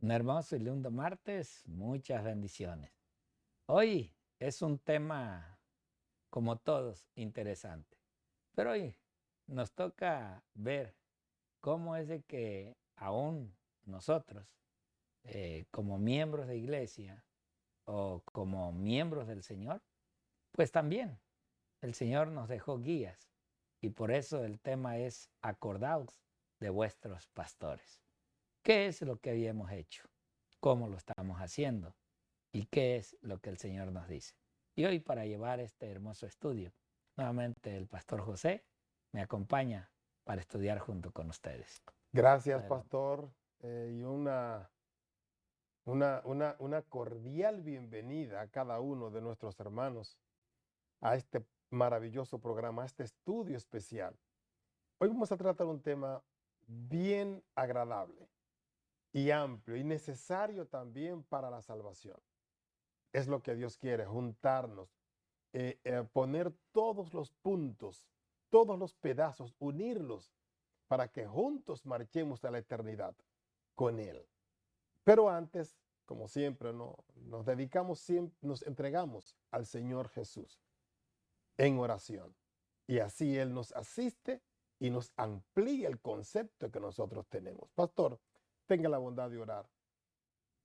Un hermoso y lindo martes, muchas bendiciones. Hoy es un tema, como todos, interesante, pero hoy nos toca ver cómo es de que aún nosotros, como miembros de iglesia o como miembros del Señor, pues también el Señor nos dejó guías y por eso el tema es acordaos de vuestros pastores. ¿Qué es lo que habíamos hecho? ¿Cómo lo estamos haciendo? ¿Y qué es lo que el Señor nos dice? Y hoy, para llevar este hermoso estudio, nuevamente el pastor José me acompaña para estudiar junto con ustedes. Gracias, Adelante. pastor, y una cordial bienvenida a cada uno de nuestros hermanos a este maravilloso programa, a este estudio especial. Hoy vamos a tratar un tema bien agradable y amplio y necesario también para la salvación. Es lo que Dios quiere, juntarnos, poner todos los puntos, todos los pedazos, unirlos para que juntos marchemos a la eternidad con Él. Pero antes, como siempre, ¿no? Nos entregamos al Señor Jesús en oración. Y así Él nos asiste y nos amplía el concepto que nosotros tenemos. Pastor, tenga la bondad de orar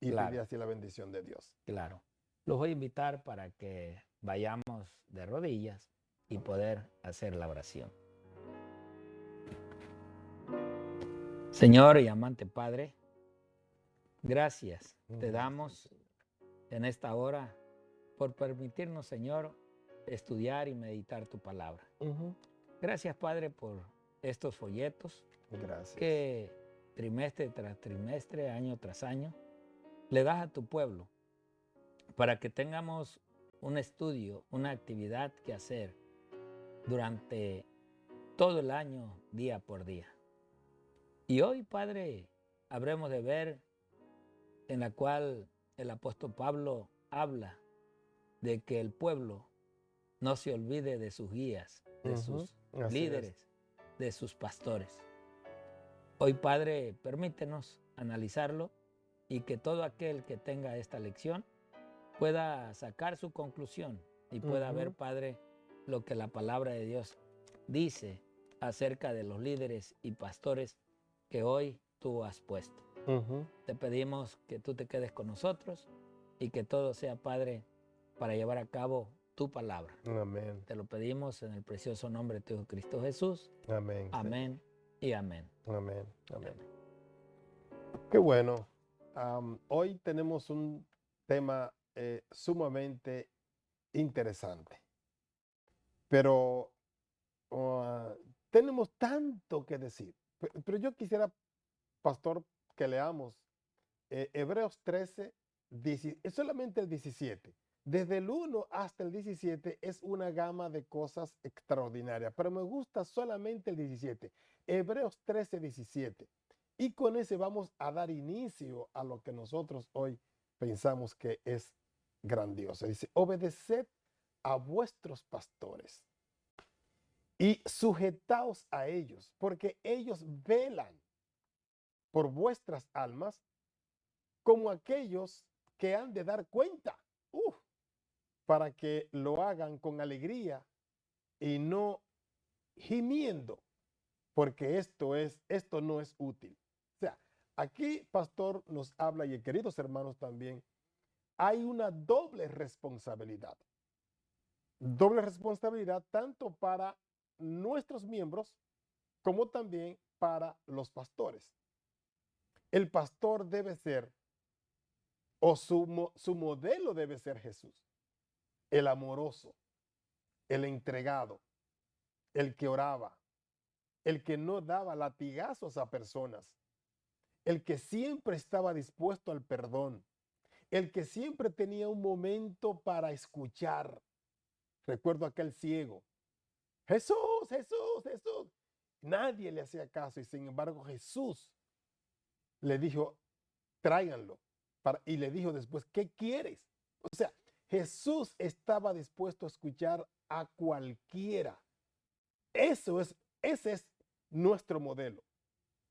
y pedir Claro, así la bendición de Dios. claro. Los voy a invitar para que vayamos de rodillas y poder hacer la oración. Señor y amante Padre, gracias te damos en esta hora por permitirnos, Señor, estudiar y meditar tu palabra. Ujú. Gracias, Padre, por estos folletos Gracias. que trimestre tras trimestre, año tras año, le das a tu pueblo para que tengamos un estudio, una actividad que hacer durante todo el año, día por día. Y hoy, Padre, habremos de ver en la cual el apóstol Pablo habla de que el pueblo no se olvide de sus guías, de Ujú. sus Así es. líderes, de sus pastores. Hoy, Padre, permítenos analizarlo y que todo aquel que tenga esta lección pueda sacar su conclusión y pueda ver, Ujú. Padre, lo que la palabra de Dios dice acerca de los líderes y pastores que hoy tú has puesto. Ujú. Te pedimos que tú te quedes con nosotros y que todo sea, Padre, para llevar a cabo tu palabra. Amén. Te lo pedimos en el precioso nombre de tu Hijo Cristo Jesús. Amén, Señor. Amén y amén. Amén. Amén. Amén. Qué bueno. Hoy tenemos un tema sumamente interesante, pero ah, tenemos tanto que decir. Pero yo quisiera, pastor, que leamos Hebreos 13, es solamente el 17. Desde el 1 hasta el 17 es una gama de cosas extraordinarias, pero me gusta solamente el 17. Hebreos 13, 17. Y con ese vamos a dar inicio a lo que nosotros hoy pensamos que es grandioso. Dice, obedeced a vuestros pastores y sujetaos a ellos, porque ellos velan por vuestras almas como aquellos que han de dar cuenta, para que lo hagan con alegría y no gimiendo, porque esto no es útil. O sea, aquí, pastor, nos habla, y queridos hermanos también, hay una doble responsabilidad tanto para nuestros miembros como también para los pastores. El pastor debe ser, o su modelo debe ser Jesús, el amoroso, el entregado, el que oraba, el que no daba latigazos a personas, el que siempre estaba dispuesto al perdón, el que siempre tenía un momento para escuchar. Recuerdo aquel ciego. Jesús, Jesús, Jesús. Nadie le hacía caso y sin embargo Jesús le dijo, tráiganlo. Y le dijo después, ¿qué quieres? O sea, Jesús estaba dispuesto a escuchar a cualquiera. Ese es nuestro modelo,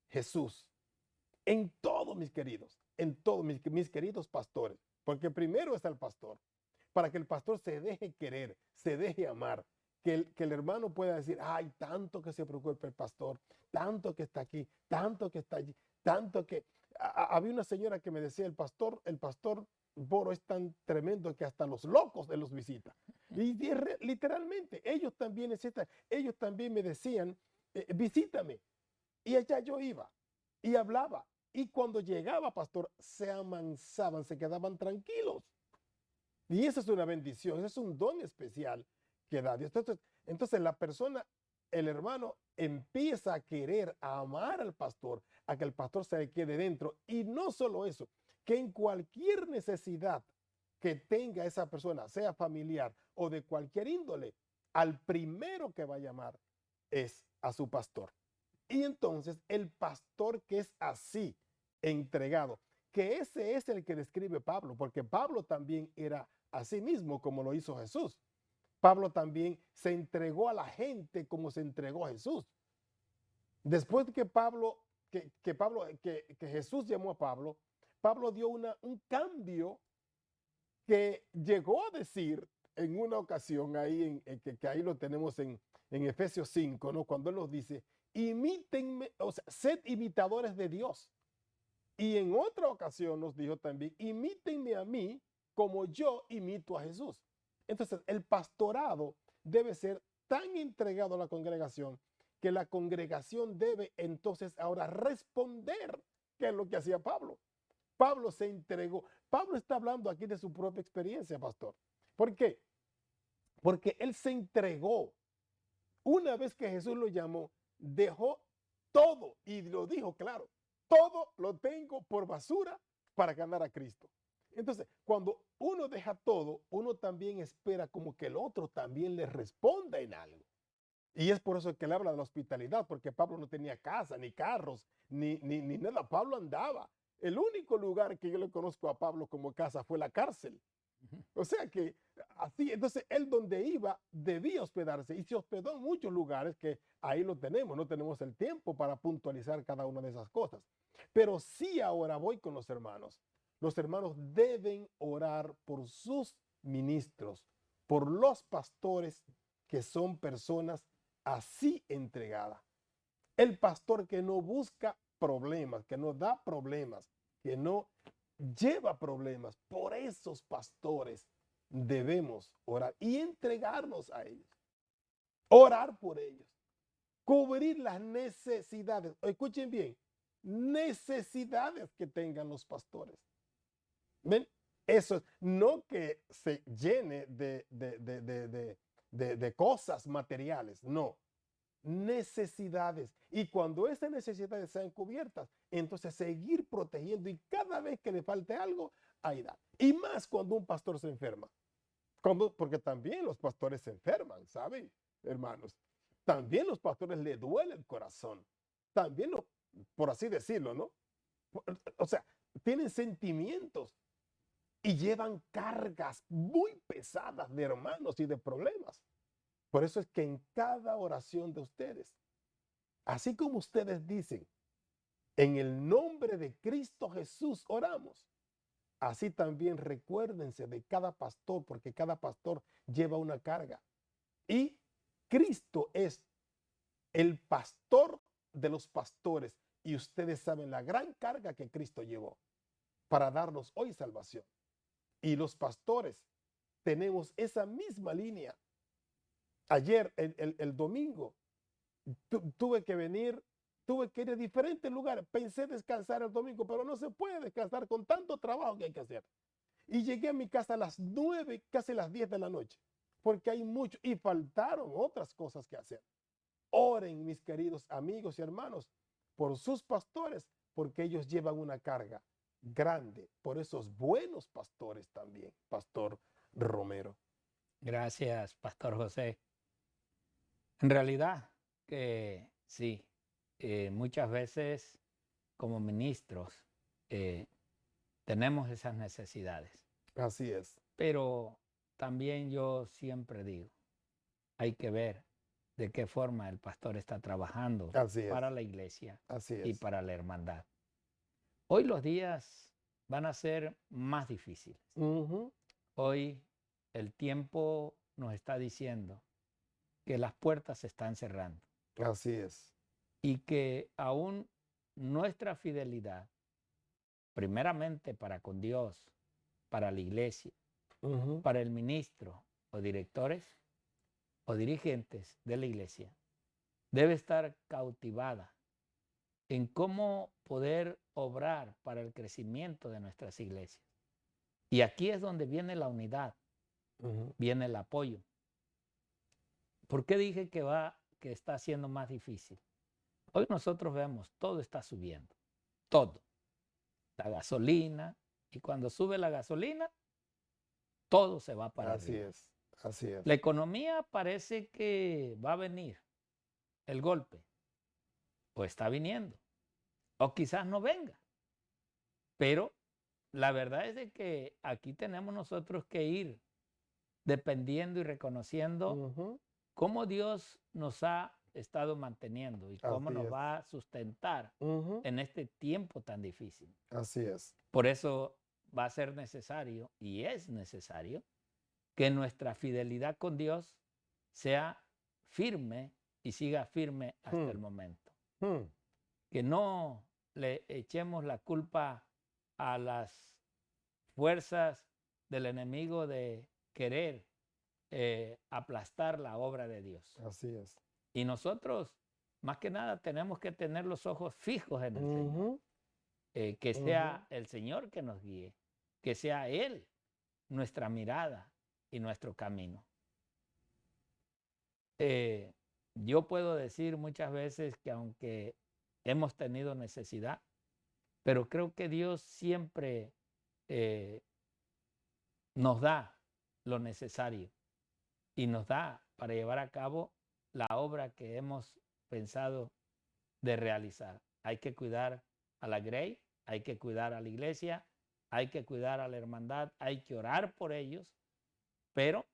Jesús. En todo, mis queridos, en todo, mis queridos pastores, porque primero está el pastor, para que el pastor se deje querer, se deje amar, que el hermano pueda decir, ay, tanto que se preocupa el pastor, tanto que está aquí, tanto que está allí, tanto que... Había una señora que me decía, el pastor Boro es tan tremendo que hasta los locos de los visita. Y literalmente, ellos también necesitan, ellos también me decían, visítame. Y allá yo iba y hablaba. Y cuando llegaba, pastor, se amansaban, se quedaban tranquilos. Y esa es una bendición, ese es un don especial que da Dios. Entonces la persona, el hermano, empieza a querer, a amar al pastor, a que el pastor se le quede dentro. Y no solo eso, que en cualquier necesidad que tenga esa persona, sea familiar o de cualquier índole, al primero que va a llamar es a su pastor. Y entonces el pastor que es así, entregado, que ese es el que describe Pablo, porque Pablo también era así mismo como lo hizo Jesús. Pablo también se entregó a la gente como se entregó a Jesús. Después de que Jesús llamó a Pablo, Pablo dio un cambio que llegó a decir en una ocasión ahí, que ahí lo tenemos en Efesios 5, ¿no? Cuando él nos dice, imítenme, o sea, sed imitadores de Dios. Y en otra ocasión nos dijo también, imítenme a mí como yo imito a Jesús. Entonces, el pastorado debe ser tan entregado a la congregación que la congregación debe entonces ahora responder, que es lo que hacía Pablo. Pablo se entregó. Pablo está hablando aquí de su propia experiencia, pastor. ¿Por qué? Porque él se entregó. Una vez que Jesús lo llamó, dejó todo y lo dijo claro. Todo lo tengo por basura para ganar a Cristo. Entonces, cuando uno deja todo, uno también espera como que el otro también le responda en algo. Y es por eso que él habla de la hospitalidad, porque Pablo no tenía casa, ni carros, ni nada. Pablo andaba. El único lugar que yo le conozco a Pablo como casa fue la cárcel. O sea que así, entonces él donde iba debía hospedarse y se hospedó en muchos lugares que ahí lo tenemos, no tenemos el tiempo para puntualizar cada una de esas cosas. Pero sí ahora voy con los hermanos. Los hermanos deben orar por sus ministros, por los pastores que son personas así entregadas. El pastor que no busca problemas, que no da problemas, que no lleva problemas, por esos pastores debemos orar y entregarnos a ellos. Orar por ellos. Cubrir las necesidades. Escuchen bien, necesidades que tengan los pastores. ¿Ven? Eso es, no que se llene de cosas materiales, no. Necesidades. Y cuando esas necesidades sean cubiertas, entonces seguir protegiendo y cada vez que le falte algo, ahí da. Y más cuando un pastor se enferma. Porque también los pastores se enferman, ¿saben, hermanos? También los pastores le duele el corazón. También, por así decirlo, ¿no? O sea, tienen sentimientos y llevan cargas muy pesadas de hermanos y de problemas. Por eso es que en cada oración de ustedes, así como ustedes dicen, en el nombre de Cristo Jesús oramos, así también recuérdense de cada pastor, porque cada pastor lleva una carga. Y Cristo es el pastor de los pastores. Y ustedes saben la gran carga que Cristo llevó para darnos hoy salvación. Y los pastores tenemos esa misma línea. Ayer, el domingo, tuve que ir a diferentes lugares. Pensé descansar el domingo, pero no se puede descansar con tanto trabajo que hay que hacer. Y llegué a mi casa a las 9, casi las 10 de la noche, porque hay mucho y faltaron otras cosas que hacer. Oren, mis queridos amigos y hermanos, por sus pastores, porque ellos llevan una carga grande, por esos buenos pastores también, Pastor Romero. Gracias, Pastor José. En realidad que sí, muchas veces como ministros tenemos esas necesidades, Así es. pero también yo siempre digo, hay que ver de qué forma el pastor está trabajando Así es. para la iglesia Así y es. para la hermandad. Hoy los días van a ser más difíciles. Ujú. Hoy el tiempo nos está diciendo que las puertas se están cerrando Así es. y que aún nuestra fidelidad, primeramente para con Dios, para la iglesia, Ujú. para el ministro o directores o dirigentes de la iglesia, debe estar cautivada en cómo poder obrar para el crecimiento de nuestras iglesias. Y aquí es donde viene la unidad, Ujú. viene el apoyo. ¿Por qué dije que está siendo más difícil? Hoy nosotros vemos, todo está subiendo, todo. La gasolina, y cuando sube la gasolina, todo se va para Así arriba. es. Así es. La economía parece que va a venir, el golpe, o está viniendo, o quizás no venga, pero la verdad es de que aquí tenemos nosotros que ir dependiendo y reconociendo Ujú. cómo Dios nos ha estado manteniendo y cómo Así nos es. va a sustentar Ujú. en este tiempo tan difícil. Así es. Por eso va a ser necesario y es necesario que nuestra fidelidad con Dios sea firme y siga firme hasta el Mm. momento. Mm. Que no le echemos la culpa a las fuerzas del enemigo de querer aplastar la obra de Dios. Así es. Y nosotros, más que nada, tenemos que tener los ojos fijos en el Señor. Ujú. Que Ujú. sea el Señor que nos guíe, que sea Él nuestra mirada y nuestro camino. Eh, yo puedo decir muchas veces que aunque hemos tenido necesidad, pero creo que Dios siempre eh, nos da lo necesario y nos da para llevar a cabo la obra que hemos pensado de realizar. Hay que cuidar a la Grey, hay que cuidar a la iglesia, hay que cuidar a la hermandad, hay que orar por ellos, pero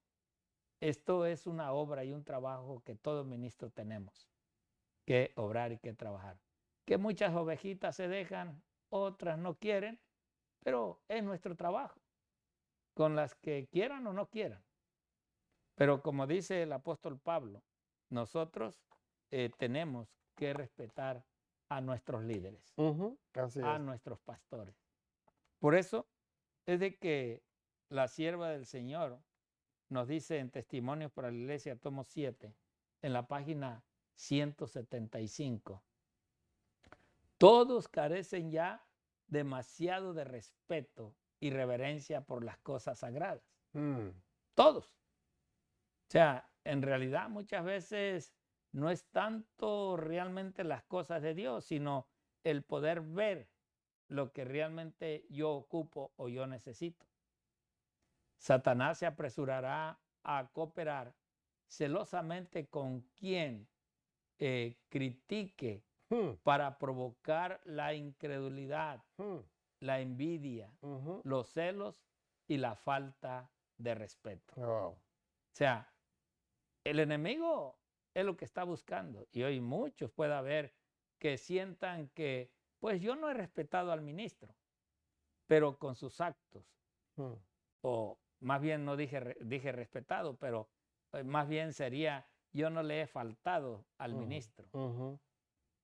esto es una obra y un trabajo que todo ministro tenemos que obrar y que trabajar. Que muchas ovejitas se dejan, otras no quieren, pero es nuestro trabajo, con las que quieran o no quieran. Pero como dice el apóstol Pablo, nosotros tenemos que respetar a nuestros líderes, Ujú. Así a es. nuestros pastores. Por eso es de que la sierva del Señor nos dice en Testimonios para la Iglesia, tomo 7, en la página 175, todos carecen ya demasiado de respeto y reverencia por las cosas sagradas. Mm. Todos. O sea, en realidad muchas veces no es tanto realmente las cosas de Dios, sino el poder ver lo que realmente yo ocupo o yo necesito. Satanás se apresurará a cooperar celosamente con quien critique Mm. para provocar la incredulidad, Mm. la envidia, Ujú. los celos y la falta de respeto. Wow. O sea, el enemigo es lo que está buscando. Y hoy muchos puede haber que sientan que, pues yo no he respetado al ministro, pero con sus actos, Mm. o más bien no dije respetado, pero más bien sería, yo no le he faltado al Ujú. ministro. Ujú.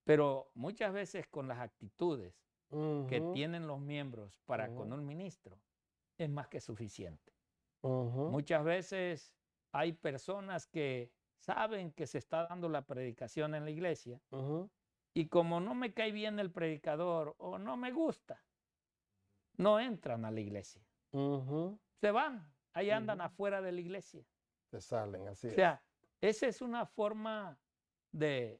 Pero muchas veces con las actitudes que Ujú. tienen los miembros para con Ujú. un ministro, es más que suficiente. Ujú. Muchas veces hay personas que saben que se está dando la predicación en la iglesia Ujú. y como no me cae bien el predicador o no me gusta, no entran a la iglesia. Ujú. Se van, ahí andan Ujú. afuera de la iglesia. Te salen, así O es. sea, esa es una forma de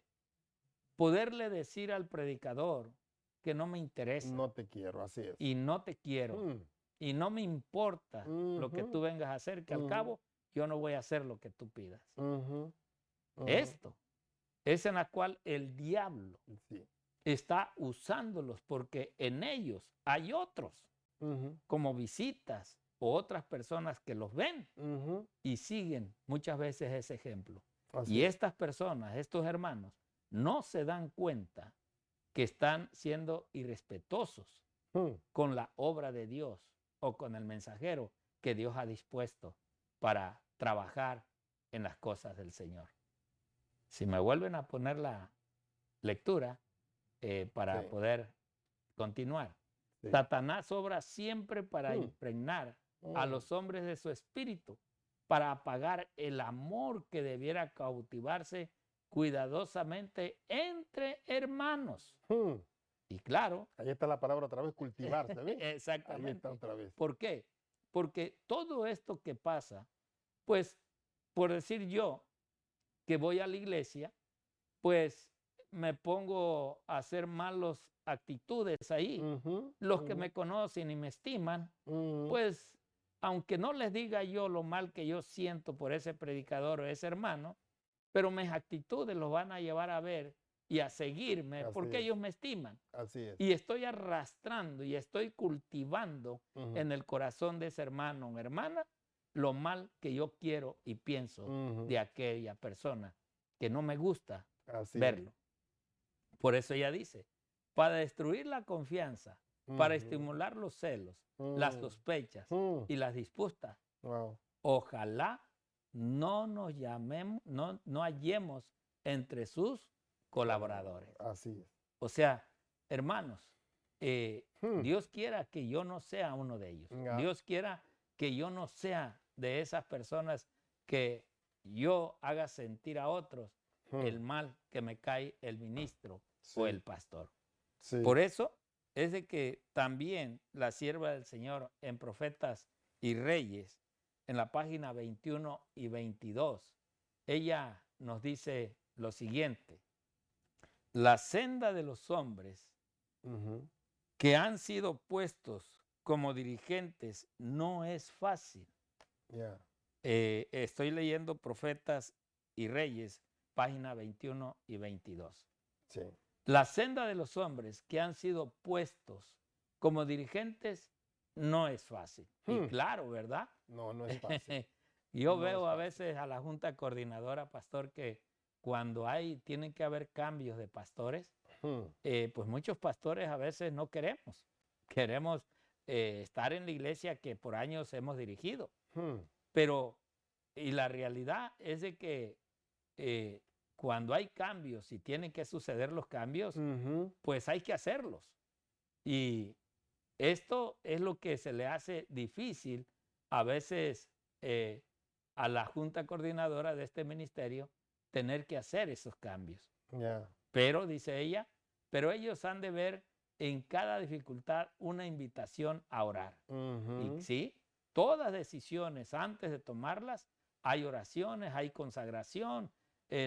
poderle decir al predicador que no me interesa No te quiero, así es. y no te quiero Mm. y no me importa lo que Ujú. tú vengas a hacer, que al Ujú. cabo yo no voy a hacer lo que tú pidas. Ujú. Ujú. Esto es en la cual el diablo Sí. está usándolos porque en ellos hay otros Ujú. como visitas o otras personas que los ven Ujú. y siguen muchas veces ese ejemplo. Así Y es. estas personas, estos hermanos, no se dan cuenta que están siendo irrespetuosos Mm, con la obra de Dios o con el mensajero que Dios ha dispuesto para trabajar en las cosas del Señor. Si me vuelven a poner la lectura sí, para poder continuar. sí. Satanás obra siempre para Mm, impregnar a mm, los hombres de su espíritu, para apagar el amor que debiera cautivarse cuidadosamente entre hermanos. mm. Y claro, Ahí está la palabra otra vez, cultivarse, ¿ves? Ahí está exactamente. otra vez. ¿Por qué? Porque todo esto que pasa, pues, por decir yo que voy a la iglesia, pues me pongo a hacer malas actitudes ahí. Ujú, Los que ujú, me conocen y me estiman, ujú. pues, aunque no les diga yo lo mal que yo siento por ese predicador o ese hermano, pero mis actitudes los van a llevar a ver y a seguirme Así porque es, ellos me estiman. así es. Y estoy arrastrando y estoy cultivando Ujú, en el corazón de ese hermano o hermana lo mal que yo quiero y pienso ujú. de aquella persona que no me gusta Así es. verlo. Por eso ella dice, para destruir la confianza, para Ujú, estimular los celos, las mm, sospechas mm. y las disputas, Wow, ojalá no nos llamemos, no hallemos entre sus colaboradores. así es. O sea, hermanos, Hmm, Dios quiera que yo no sea uno de ellos. ya, Dios quiera que yo no sea de esas personas que yo haga sentir a otros hmm, el mal que me cae el ministro o sí, el pastor. sí. Por eso es de que también la sierva del Señor en Profetas y Reyes, en la página 21 y 22, ella nos dice lo siguiente: la senda de los hombres Ujú, que han sido puestos como dirigentes no es fácil. ya, Estoy leyendo Profetas y Reyes, página 21 y 22. sí. La senda de los hombres que han sido puestos como dirigentes no es fácil. Y Hmm, claro, ¿verdad? no, no es fácil. Yo No es veo a fácil. veces a la junta coordinadora, pastor, que cuando tienen que haber cambios de pastores, Hmm, pues muchos pastores a veces no queremos. Queremos estar en la iglesia que por años hemos dirigido. hmm, Pero, y la realidad es de que eh, cuando hay cambios y tienen que suceder los cambios, ujú, pues hay que hacerlos. Y esto es lo que se le hace difícil a veces eh, a la junta coordinadora de este ministerio tener que hacer esos cambios. ya, Pero, dice ella, pero ellos han de ver en cada dificultad una invitación a orar. Y ujú, sí, todas decisiones antes de tomarlas, hay oraciones, hay consagración,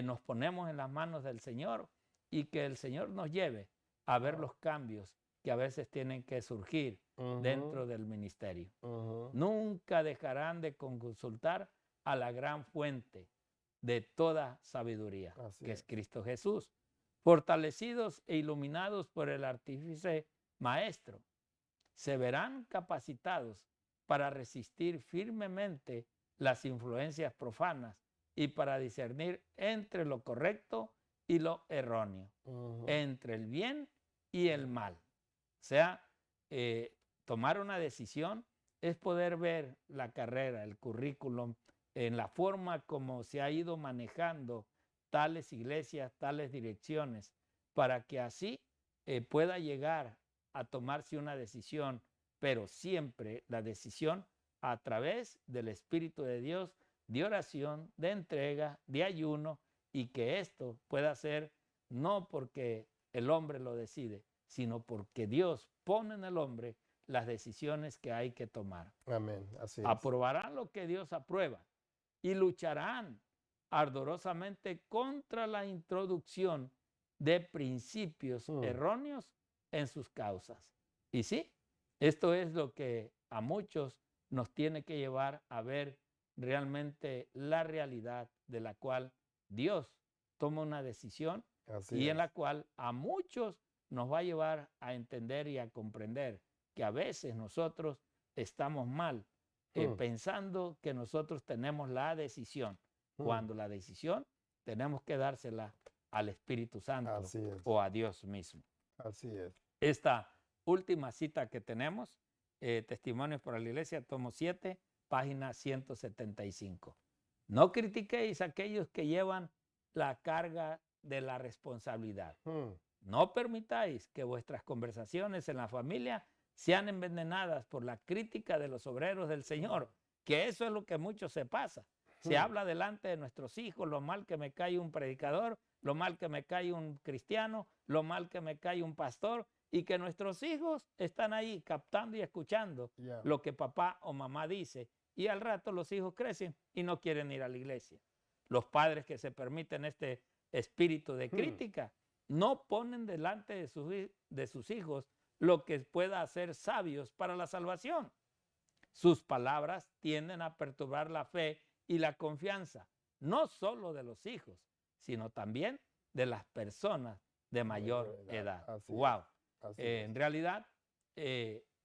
nos ponemos en las manos del Señor y que el Señor nos lleve a ver wow, los cambios que a veces tienen que surgir ujú, dentro del ministerio. ujú, Nunca dejarán de consultar a la gran fuente de toda sabiduría, así que es es. Cristo Jesús, fortalecidos e iluminados por el artífice maestro, se verán capacitados para resistir firmemente las influencias profanas y para discernir entre lo correcto y lo erróneo, Ujú, entre el bien y el ya, mal. O sea, eh, tomar una decisión es poder ver la carrera, el currículum, en la forma como se ha ido manejando tales iglesias, tales direcciones, para que así pueda llegar a tomarse una decisión, pero siempre la decisión a través del Espíritu de Dios, de oración, de entrega, de ayuno, y que esto pueda ser no porque el hombre lo decide, sino porque Dios pone en el hombre las decisiones que hay que tomar. amén, así es. Aprobarán lo que Dios aprueba y lucharán ardorosamente contra la introducción de principios Hmm, erróneos en sus causas. Y sí, esto es lo que a muchos nos tiene que llevar a ver realmente la realidad de la cual Dios toma una decisión así y en es. la cual a muchos nos va a llevar a entender y a comprender que a veces nosotros estamos mal Hmm, pensando que nosotros tenemos la decisión, hmm, cuando la decisión tenemos que dársela al Espíritu Santo así es. o a Dios mismo. Así es. Esta última cita que tenemos, Testimonios para la Iglesia, tomo 7, página 175. No critiquéis a aquellos que llevan la carga de la responsabilidad. No permitáis que vuestras conversaciones en la familia sean envenenadas por la crítica de los obreros del Señor, que eso es lo que mucho se pasa. Se habla delante de nuestros hijos lo mal que me cae un predicador, lo mal que me cae un cristiano, lo mal que me cae un pastor, y que nuestros hijos están ahí captando y escuchando lo que papá o mamá dice, y al rato los hijos crecen y no quieren ir a la iglesia. Los padres que se permiten este espíritu de crítica no ponen delante de sus hijos lo que pueda hacer sabios para la salvación. Sus palabras tienden a perturbar la fe y la confianza, no solo de los hijos, sino también de las personas de mayor edad. ¡Wow! En realidad,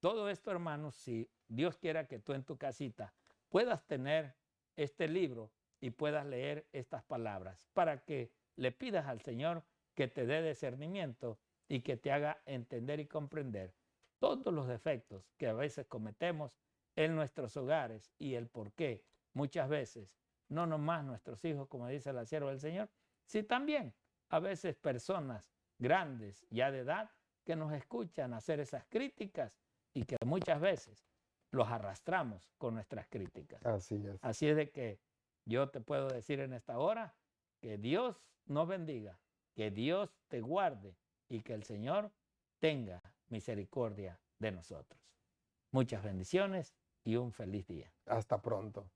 todo esto, hermanos, si Dios quiera que tú en tu casita puedas tener este libro y puedas leer estas palabras para que le pidas al Señor que te dé discernimiento y que te haga entender y comprender todos los defectos que a veces cometemos en nuestros hogares y el por qué muchas veces, no nomás nuestros hijos, como dice la sierva del Señor, sino también a veces personas grandes ya de edad que nos escuchan hacer esas críticas y que muchas veces los arrastramos con nuestras críticas. Así es. Así es de que yo te puedo decir en esta hora que Dios nos bendiga, que Dios te guarde y que el Señor tenga misericordia de nosotros. Muchas bendiciones y un feliz día. Hasta pronto.